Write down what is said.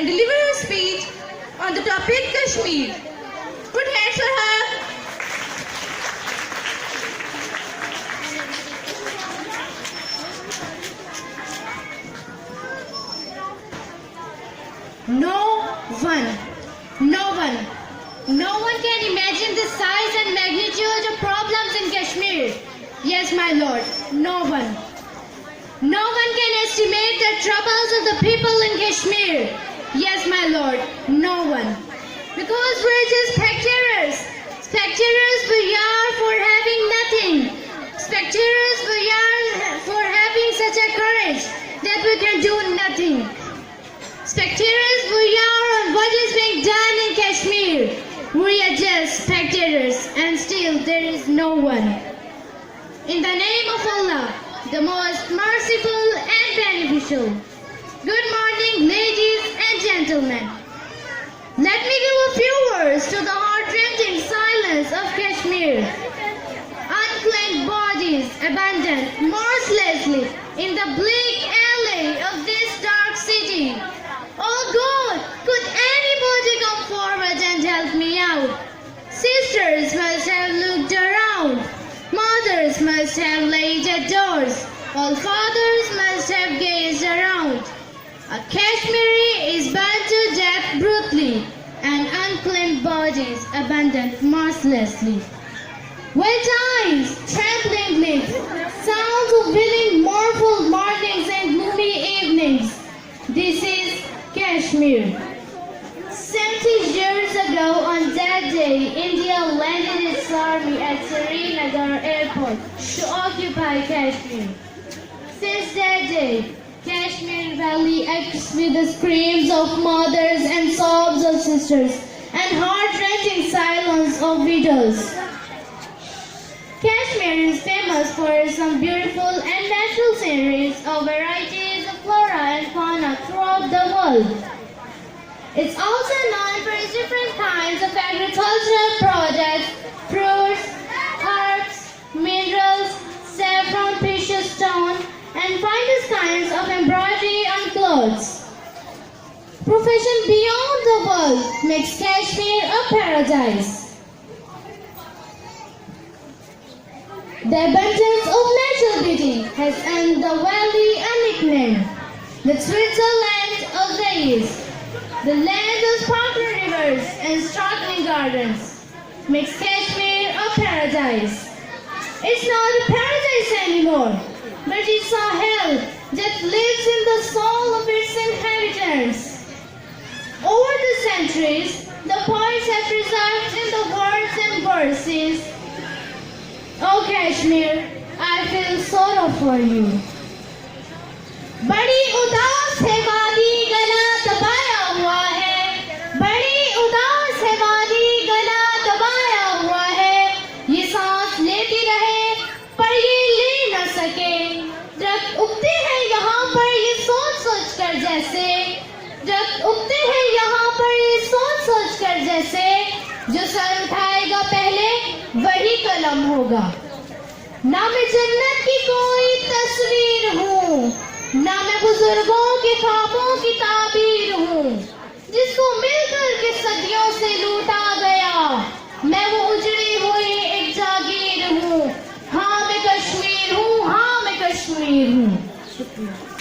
deliver her speech on the topic Kashmir. Put hands for her. No one can imagine the size and magnitude of problems in Kashmir. Yes, my lord, no one. No one can estimate the troubles of the people in Kashmir. Yes, my lord, no one. Because we're just spectators. Spectators we are for having nothing. Spectators we are for having such a courage that we can do nothing. Spectators we are on what is being done in Kashmir. We are just spectators and still there is no one. In the name of Allah, the most merciful and beneficial. Good morning, ladies and gentlemen. Let me give a few words to the heart-rending silence of Kashmir. Unclaimed bodies abandoned mercilessly in the bleak alley of this dark city. Oh God, could anybody come forward and help me out? Sisters must have looked around. Mothers must have laid at doors. All fathers must have gazed around. A Kashmiri is burned to death brutally and unclaimed bodies abandoned mercilessly. Wet eyes, trembling lips, sounds of wailing mournful mornings and gloomy evenings. This is Kashmir. 70 years ago on that day, India landed its army at Srinagar airport to occupy Kashmir. Since that day, Kashmir Valley echoes with the screams of mothers and sobs of sisters and heart-wrenching silence of widows. Kashmir is famous for some beautiful and natural sceneries of varieties of flora and fauna throughout the world. It's also known for its different kinds of agricultural products, fruits, herbs, minerals, saffron, precious stone, and finest kinds of embroidery on clothes. Profession beyond the world makes Kashmir a paradise. The abundance of natural beauty has earned the valley a nickname, the Switzerland of the East. The land of sparkling rivers and sparkling gardens makes Kashmir a paradise. It's not a paradise anymore, but it's a hell that lives in the soul of its inhabitants. Over the centuries, the poets have preserved in the words and verses, "Oh Kashmir, I feel sorrow for you. बड़ी उदास है वादी गला दबाया हुआ है, बड़ी उदास है वादी गला दबाया हुआ है, ये सांस लेती रहे पर ये ले न सके, दरख्त उगते हैं यहाँ पर ये सोच सोच कर जैसे, दरख्त उगते हैं यहाँ पर ये सोच सोच कर जैसे, जो सर उठाएगा पहले वही कलम होगा। ना मैं जन्नत की कोई तस्वीर हूँ, ना मैं बुजुर्गों के ख्वाबों की ताबीर हूँ, जिसको मिलकर के सदियों से लूटा गया, मैं वो उजड़ी हुई एक जागीर हूँ। हाँ मैं कश्मीर हूँ, हाँ मैं कश्मीर हूँ। शुक्रिया।